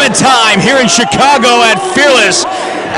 tournament time here in Chicago at Fearless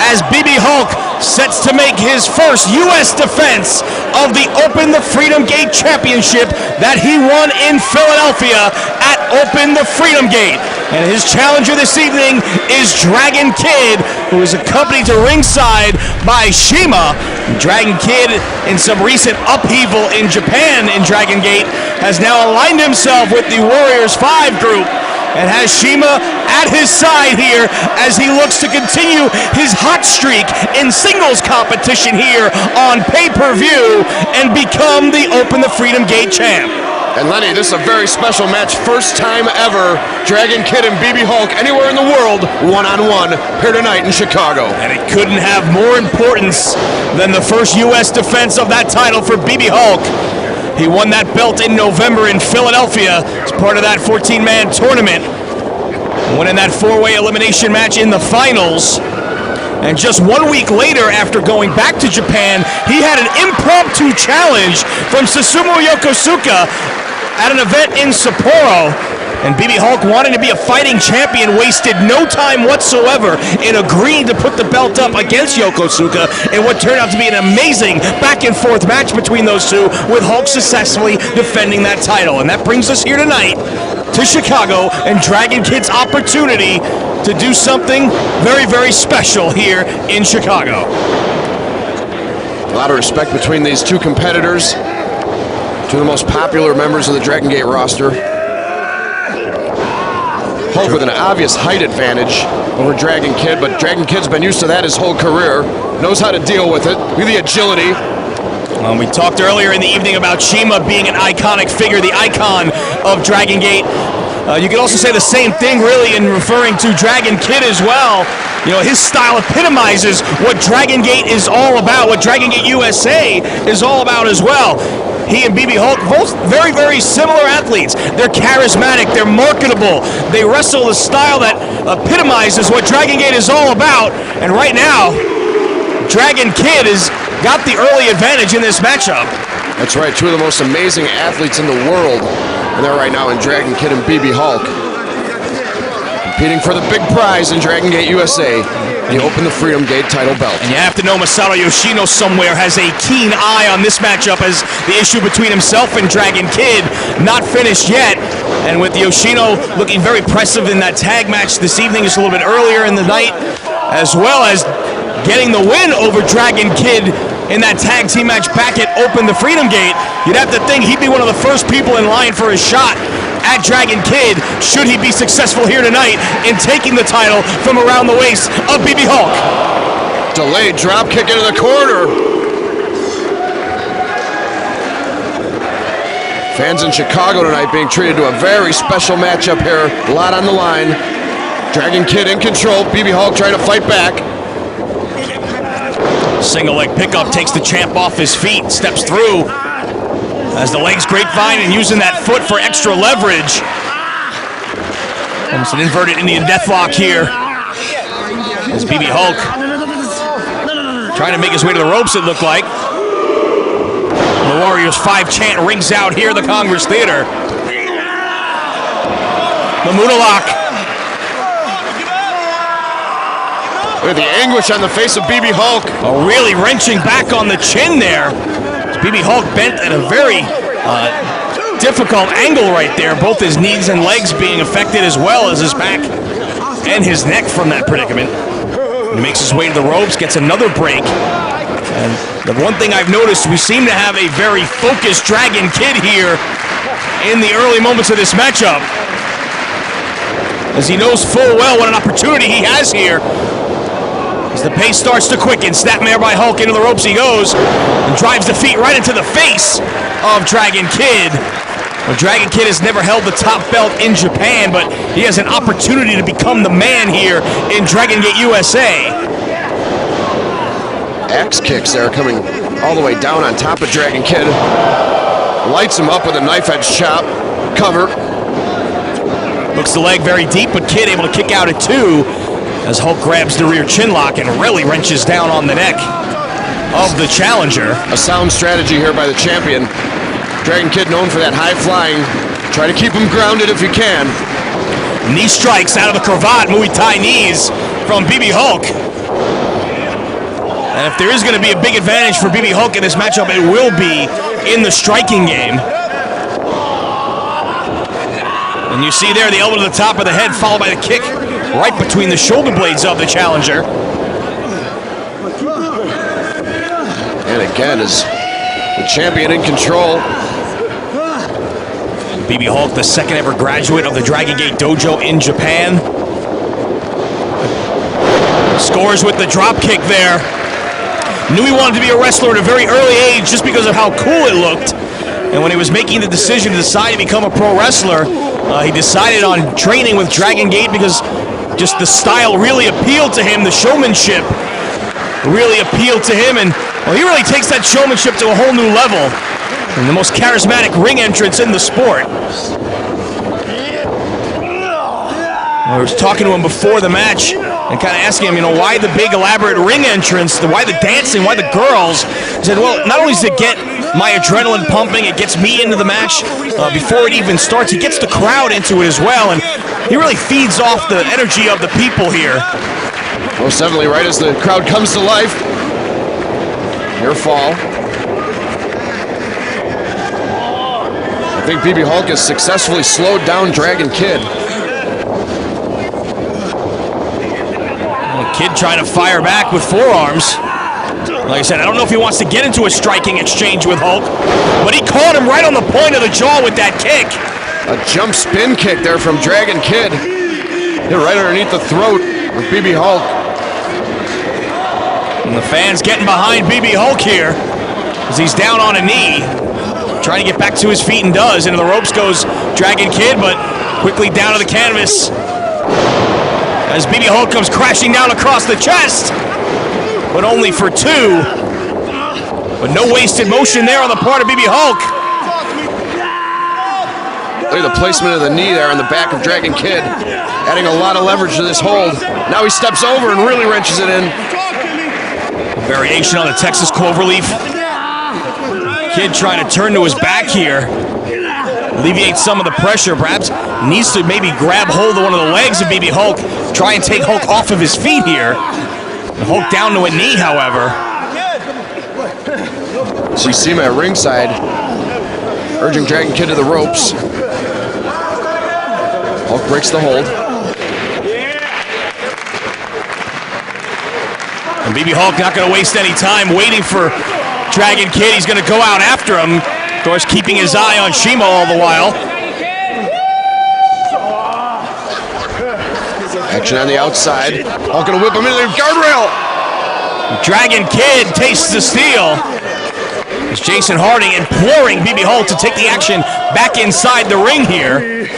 as BB Hulk sets to make his first U.S. defense of the Open the Freedom Gate Championship that he won in Philadelphia at Open the Freedom Gate. And his challenger this evening is Dragon Kid, who is accompanied to ringside by Shima. Dragon Kid, in some recent upheaval in Japan in Dragon Gate, has now aligned himself with the Warriors 5 group and has Shima at his side here as he looks to continue his hot streak in singles competition here on pay-per-view and become the Open the Freedom Gate champ. And Lenny, this is a very special match. First time ever, Dragon Kid and BB Hulk anywhere in the world, one-on-one, here tonight in Chicago. And it couldn't have more importance than the first U.S. defense of that title for BB Hulk. He won that belt in November in Philadelphia as part of that 14-man tournament, winning that 4-way elimination match in the finals. And just 1 week later, after going back to Japan, he had an impromptu challenge from Susumu Yokosuka at an event in Sapporo. And BB Hulk, wanting to be a fighting champion, wasted no time whatsoever in agreeing to put the belt up against Yokosuka in what turned out to be an amazing back-and-forth match between those two, with Hulk successfully defending that title. And that brings us here tonight to Chicago and Dragon Kid's opportunity to do something very, very special here in Chicago. A lot of respect between these two competitors, two of the most popular members of the Dragon Gate roster. Hulk with an obvious height advantage over Dragon Kid, but Dragon Kid's been used to that his whole career, knows how to deal with it, with the agility. We talked earlier in the evening about Shima being an iconic figure, the icon of Dragon Gate. You could also say the same thing, really, in referring to Dragon Kid as well. You know, his style epitomizes what Dragon Gate is all about, what Dragon Gate USA is all about as well. He and BB Hulk, both very, very similar athletes. They're charismatic, they're marketable, they wrestle a style that epitomizes what Dragon Gate is all about. And right now, Dragon Kid has got the early advantage in this matchup. That's right, two of the most amazing athletes in the world. And they're right now in Dragon Kid and BB Hulk, competing for the big prize in Dragon Gate USA, the Open the Freedom Gate title belt. And you have to know Masato Yoshino somewhere has a keen eye on this matchup, as the issue between himself and Dragon Kid not finished yet. And with Yoshino looking very impressive in that tag match this evening, just a little bit earlier in the night, as well as getting the win over Dragon Kid in that tag team match back at Open the Freedom Gate, you'd have to think he'd be one of the first people in line for a shot at Dragon Kid, should he be successful here tonight in taking the title from around the waist of BB Hulk. Delayed drop kick into the corner. Fans in Chicago tonight being treated to a very special matchup here. A lot on the line. Dragon Kid in control. BB Hulk trying to fight back. Single leg pickup takes the champ off his feet, steps through as the legs grapevine and using that foot for extra leverage. Almost an inverted Indian deathlock here as BB Hulk trying to make his way to the ropes, it looked like. The Warriors 5 chant rings out here at the Congress Theater. The Muda lock. Look at the anguish on the face of BB Hulk. Really wrenching back on the chin there. BB Hulk bent at a very difficult angle right there. Both his knees and legs being affected, as well as his back and his neck from that predicament. He makes his way to the ropes, gets another break. And the one thing I've noticed, we seem to have a very focused Dragon Kid here in the early moments of this matchup, as he knows full well what an opportunity he has here. As the pace starts to quicken, snapmare by Hulk, into the ropes he goes, and drives the feet right into the face of Dragon Kid. Well, Dragon Kid has never held the top belt in Japan, but he has an opportunity to become the man here in Dragon Gate USA. Axe kicks there coming all the way down on top of Dragon Kid. Lights him up with a knife edge chop. Cover. Looks the leg very deep, but Kid able to kick out at 2. As Hulk grabs the rear chin lock and really wrenches down on the neck of the challenger. A sound strategy here by the champion. Dragon Kid known for that high flying. Try to keep him grounded if you can. Knee strikes out of the cravat, Muay Thai knees from BB Hulk. And if there is going to be a big advantage for BB Hulk in this matchup, it will be in the striking game. And you see there the elbow to the top of the head, followed by the kick right between the shoulder blades of the challenger. And again, is the champion in control. BB Hulk, the second ever graduate of the Dragon Gate Dojo in Japan. Scores with the drop kick there. Knew he wanted to be a wrestler at a very early age just because of how cool it looked. And when he was making the decision to decide to become a pro wrestler, he decided on training with Dragon Gate because just the style really appealed to him. The showmanship really appealed to him. And well, he really takes that showmanship to a whole new level. And the most charismatic ring entrance in the sport. I was talking to him before the match and kind of asking him, why the big elaborate ring entrance, why the dancing, why the girls? He said, well, not only does it get my adrenaline pumping, it gets me into the match before it even starts. He gets the crowd into it as well, and he really feeds off the energy of the people here. Most definitely right as the crowd comes to life. Near fall. I think BB Hulk has successfully slowed down Dragon Kid. Kid trying to fire back with forearms. Like I said, I don't know if he wants to get into a striking exchange with Hulk, but he caught him right on the point of the jaw with that kick. A jump spin kick there from Dragon Kid. Hit right underneath the throat of BB Hulk. And the fans getting behind BB Hulk here as he's down on a knee, trying to get back to his feet, and does. Into the ropes goes Dragon Kid, but quickly down to the canvas as BB Hulk comes crashing down across the chest, but only for two. But no wasted motion there on the part of BB Hulk. Look at the placement of the knee there on the back of Dragon Kid, adding a lot of leverage to this hold. Now he steps over and really wrenches it in. Variation on the Texas Cloverleaf. Kid trying to turn to his back here, alleviate some of the pressure. Perhaps needs to maybe grab hold of one of the legs of BB Hulk, try and take Hulk off of his feet here. Hulk down to a knee, however. So you see him at ringside, urging Dragon Kid to the ropes. Hulk breaks the hold. And BB Hulk not going to waste any time waiting for Dragon Kid. He's going to go out after him. Of course, keeping his eye on Shima all the while. Action on the outside. Hulk going to whip him into the guardrail. Dragon Kid tastes the steel. It's Jason Harding imploring BB Hulk to take the action back inside the ring here.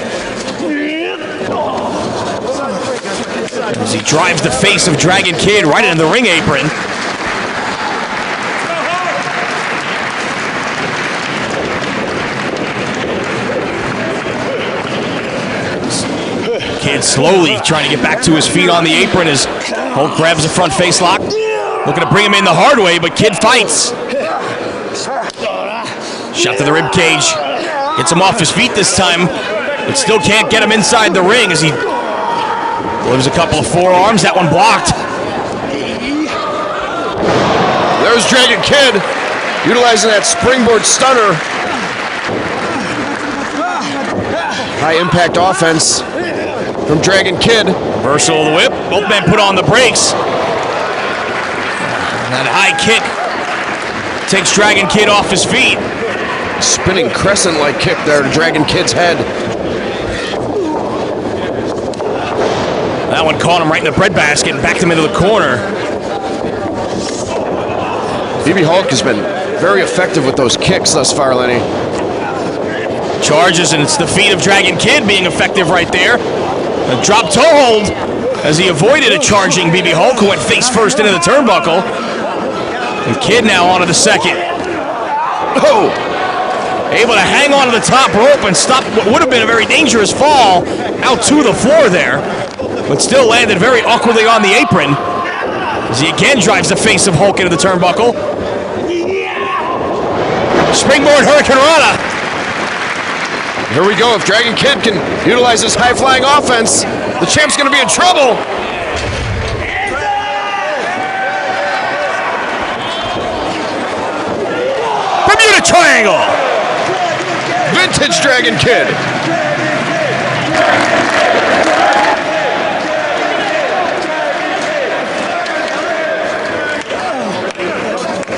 As he drives the face of Dragon Kid right into the ring apron. Kid slowly trying to get back to his feet on the apron as Hulk grabs the front face lock. Looking to bring him in the hard way, but Kid fights. Shot to the rib cage. Gets him off his feet this time, but still can't get him inside the ring as he delivers a couple of forearms. That one blocked. There's Dragon Kid utilizing that springboard stunner. High impact offense from Dragon Kid. Reversal of the whip. Both men put on the brakes. That high kick takes Dragon Kid off his feet. Spinning crescent-like kick there to Dragon Kid's head. That one caught him right in the breadbasket and backed him into the corner. BB Hulk has been very effective with those kicks thus far, Lenny. Charges, and it's the feet of Dragon Kid being effective right there. A drop toe hold as he avoided a charging BB Hulk, who went face first into the turnbuckle. And Kid now onto the second. Oh! Able to hang on to the top rope and stop what would have been a very dangerous fall out to the floor there, but still landed very awkwardly on the apron as he again drives the face of Hulk into the turnbuckle. Springboard Hurricane Rana. Here we go. If Dragon Kid can utilize this high-flying offense, the champ's going to be in trouble. Bermuda Triangle. Vintage Dragon Kid.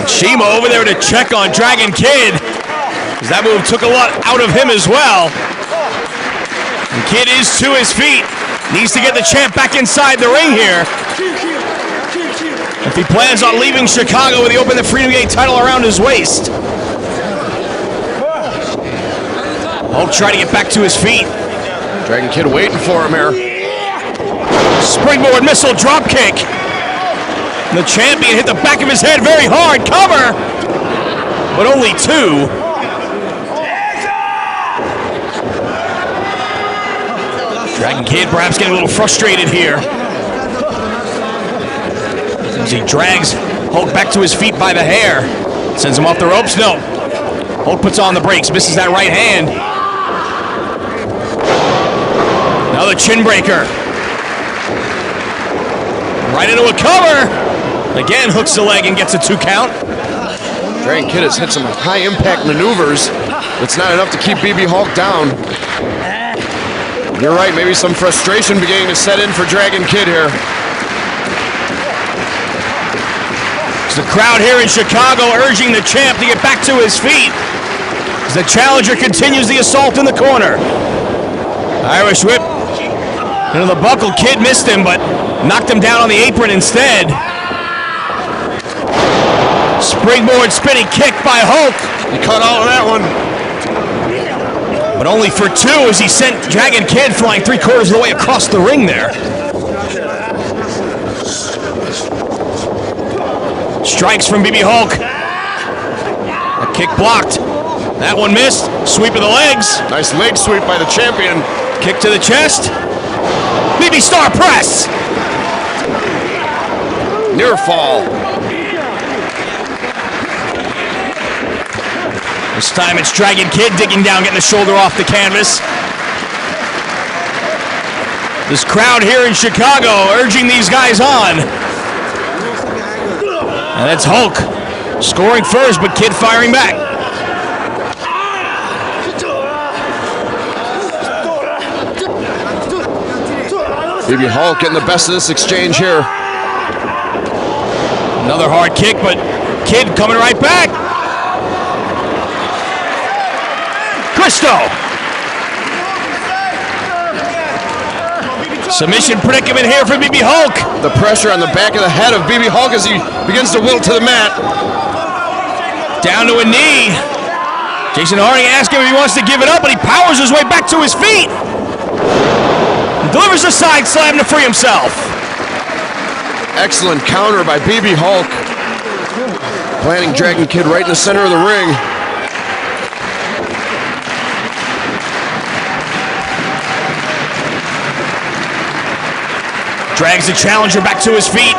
Shima over there to check on Dragon Kid. That move took a lot out of him as well. And Kid is to his feet. Needs to get the champ back inside the ring here. If he plans on leaving Chicago with the Open the Freedom Gate title around his waist. Hulk trying to get back to his feet. Dragon Kid waiting for him here. Springboard missile drop kick. The champion hit the back of his head very hard. Cover! But only two. Dragon Kid perhaps getting a little frustrated here. As he drags Hulk back to his feet by the hair. Sends him off the ropes. No. Hulk puts on the brakes. Misses that right hand. Another chin breaker. Right into a cover. Again, hooks the leg and gets a 2 count. Dragon Kid has hit some high-impact maneuvers. It's not enough to keep BB Hulk down. You're right, maybe some frustration beginning to set in for Dragon Kid here. It's the crowd here in Chicago urging the champ to get back to his feet as the challenger continues the assault in the corner. Irish whip into the buckle. Kid missed him, but knocked him down on the apron instead. Springboard spinning kick by Hulk. He caught all of that one. But only for 2 as he sent Dragon Kid flying 3/4 of the way across the ring there. Strikes from BB Hulk. A kick blocked. That one missed. Sweep of the legs. Nice leg sweep by the champion. Kick to the chest. BB Star press. Near fall. This time it's Dragon Kid digging down, getting the shoulder off the canvas. This crowd here in Chicago urging these guys on. And that's Hulk scoring first, but Kid firing back. BB Hulk getting the best of this exchange here. Another hard kick, but Kid coming right back. Cristo. Submission predicament here for BB Hulk. The pressure on the back of the head of BB Hulk as he begins to wilt to the mat. Down to a knee. Jason Harding asking if he wants to give it up, but he powers his way back to his feet. Delivers a side slam to free himself. Excellent counter by BB Hulk. Planting Dragon Kid right in the center of the ring. Drags the challenger back to his feet.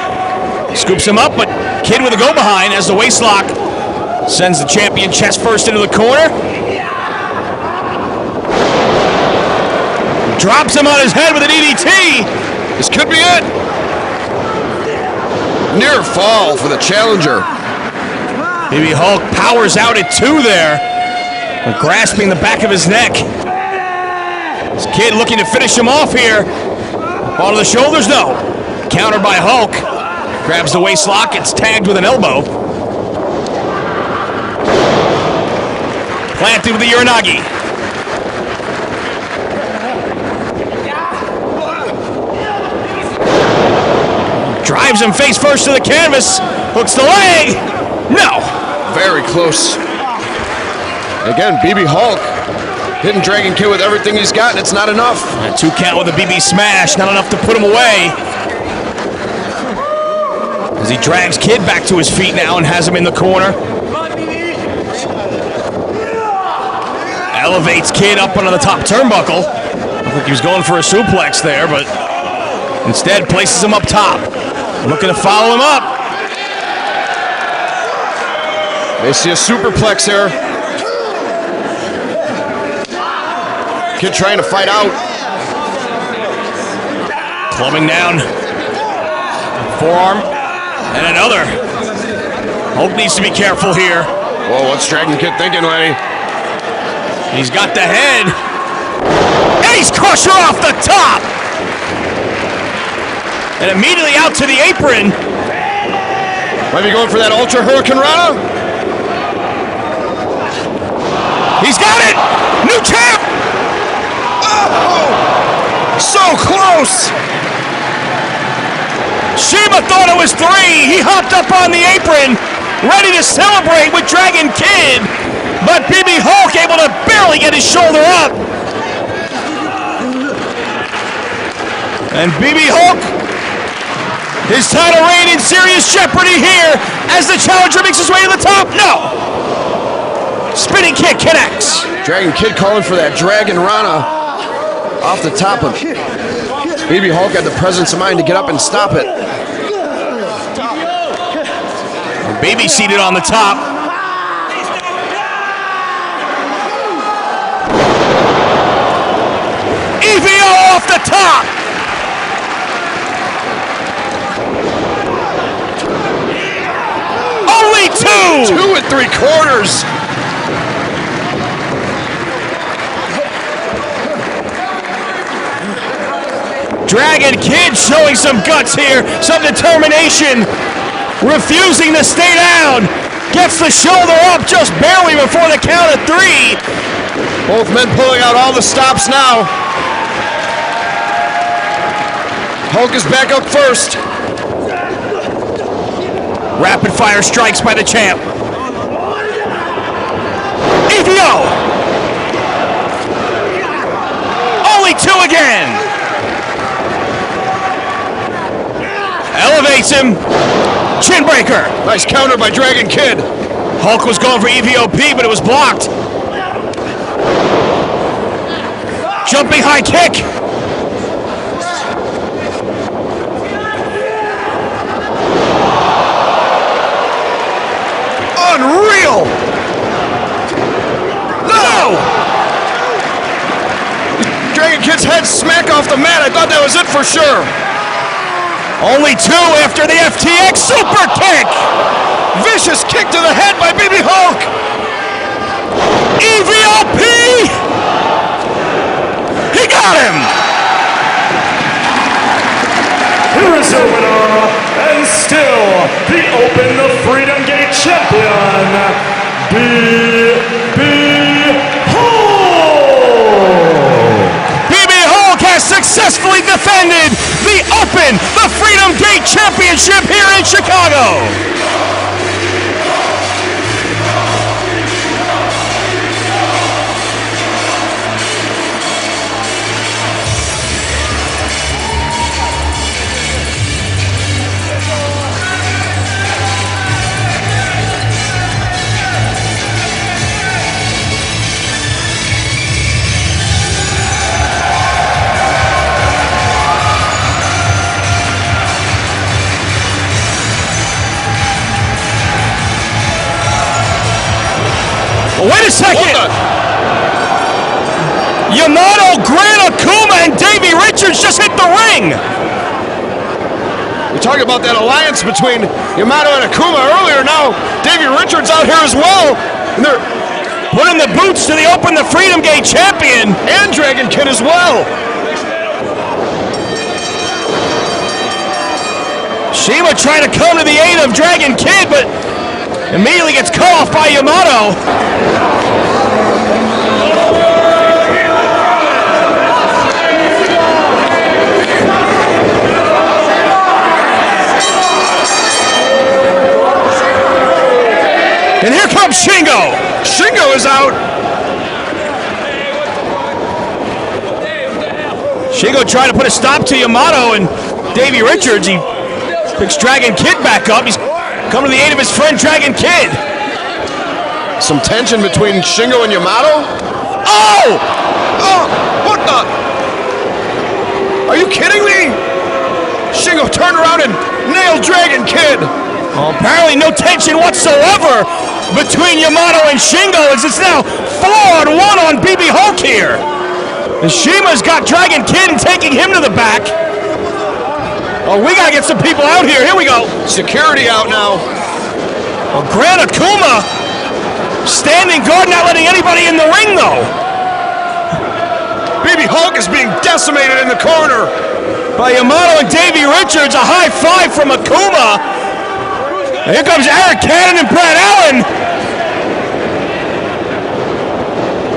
Scoops him up, but Kid with a go behind as the waist lock sends the champion chest first into the corner. Drops him on his head with an EDT. This could be it. Near fall for the challenger. BB Hulk powers out at 2 there, grasping the back of his neck. This Kid looking to finish him off here. Ball to the shoulders, no. Countered by Hulk. Grabs the waist lock, it's tagged with an elbow. Planted with the Uranagi. Drives him face first to the canvas. Hooks the leg. No. Very close. Again, BB Hulk hitting Dragon Kid with everything he's got, and it's not enough. A 2 count with a BB smash, not enough to put him away. As he drags Kid back to his feet now and has him in the corner. Elevates Kid up onto the top turnbuckle. I think he was going for a suplex there, but instead places him up top. Looking to follow him up. They see a superplex here. Kid trying to fight out. Clubbing down. Forearm. And another. Hulk needs to be careful here. Whoa, what's Dragon Kid thinking, Lenny? He's got the head. Ace crusher off the top. And immediately out to the apron. Might be going for that Ultra Hurricane Rana. He's got it! New champ! Oh, so close! Shima thought it was 3. He hopped up on the apron, ready to celebrate with Dragon Kid, but BB Hulk able to barely get his shoulder up. And BB Hulk, his title reign in serious jeopardy here as the challenger makes his way to the top. No! Spinning kick connects. Dragon Kid calling for that Dragon Rana off the top of BB Hulk had the presence of mind to get up and stop it. BB seated on the top. EVO off the top. Only 2. 2 3/4. Dragon Kid showing some guts here, some determination, refusing to stay down. Gets the shoulder up just barely before the count of 3. Both men pulling out all the stops now. Hulk is back up first. Rapid fire strikes by the champ. EVO. Only 2 again. Elevates him. Chin breaker. Nice counter by Dragon Kid. Hulk was going for EVOP, but it was blocked. Jumping high kick. Unreal. No! Dragon Kid's head smack off the mat. I thought that was it for sure. Only 2 after the FTX super kick. Vicious kick to the head by BB Hulk. EVOP. He got him. Here is your winner, and still the Open the Freedom Gate champion, BB Hulk. BB Hulk has successfully defended the Open the Freedom Gate Championship here in Chicago. Wait a second! Yamato, Gran Akuma, and Davey Richards just hit the ring! We talked about that alliance between Yamato and Akuma earlier. Now Davey Richards out here as well. And they're putting the boots to the Open the Freedom Gate champion. And Dragon Kid as well. Shima trying to come to the aid of Dragon Kid, but immediately gets cut off by Yamato. And here comes Shingo. Shingo is out. Shingo trying to put a stop to Yamato and Davey Richards. He picks Dragon Kid back up. He's coming to the aid of his friend Dragon Kid. Some tension between Shingo and Yamato. Oh! Oh! What the? Are you kidding me? Shingo turned around and nailed Dragon Kid. Well, apparently no tension whatsoever between Yamato and Shingo as it's now 4-on-1 on BB Hulk here. And Shima's got Dragon Kid and taking him to the back. Oh, we gotta get some people out here. Here we go. Security out now. Well, Gran Akuma standing guard, not letting anybody in the ring, though. BB Hulk is being decimated in the corner. By Yamato and Davey Richards, a high five from Akuma. And here comes Eric Cannon and Brad Allen.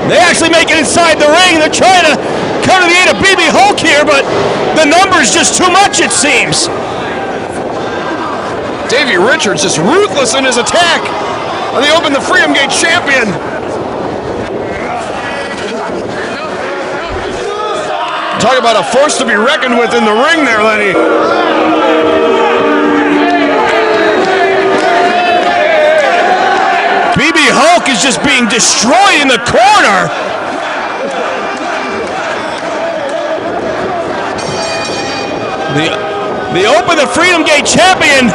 They actually make it inside the ring. They're trying to come to the aid of BB Hulk here, but the number's just too much, it seems. Davey Richards just ruthless in his attack. And they open the Freedom Gate champion. Talk about a force to be reckoned with in the ring there, Lenny. BB Hulk is just being destroyed in the corner. The Open the Freedom Gate champion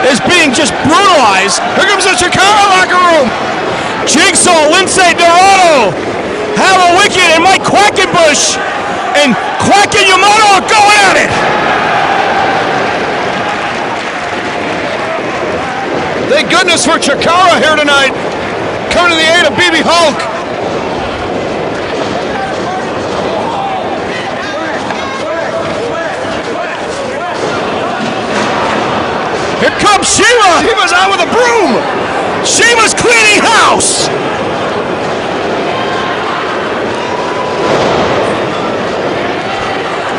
is being just brutalized. Here comes the Chicago locker room. Jigsaw, Lindsay Dorado, Hal Wicked, and Mike Quackenbush and Quack and Yamato are going at it. Thank goodness for Chikara here tonight. Coming to the aid of BB Hulk. Here comes Shima. Shima's out with a broom. Shima's cleaning house.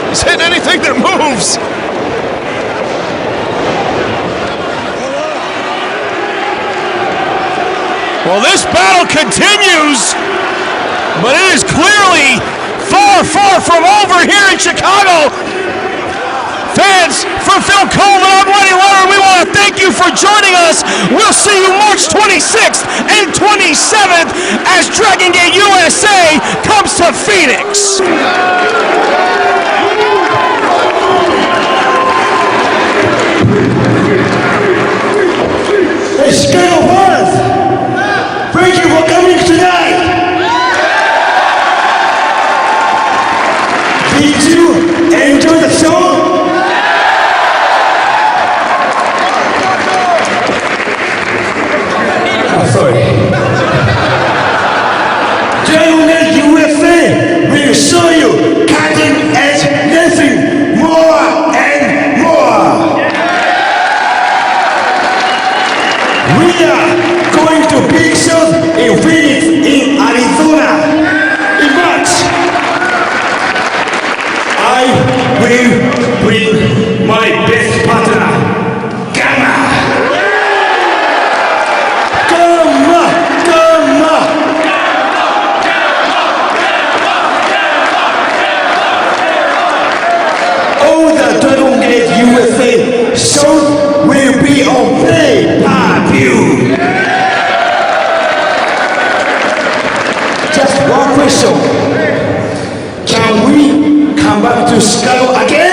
He's hitting anything that moves. Well, this battle continues, but it is clearly far, far from over here in Chicago. Fans, for Phil Coleman, I'm Lenny Lerner. We want to thank you for joining us. We'll see you March 26th and 27th as Dragon Gate USA comes to Phoenix. It's Chicago fans. Thank you for coming tonight. Did you enjoy the show? Sorry. Dragon Gate USA will show you cutting edge wrestling more and more. We are going to big shows in Phoenix, in Arizona, in March. I will bring my best partner, Gamma. All the Dragon Gate USA shows will be on pay-per-view. Just one question. Can we come back to Chicago again?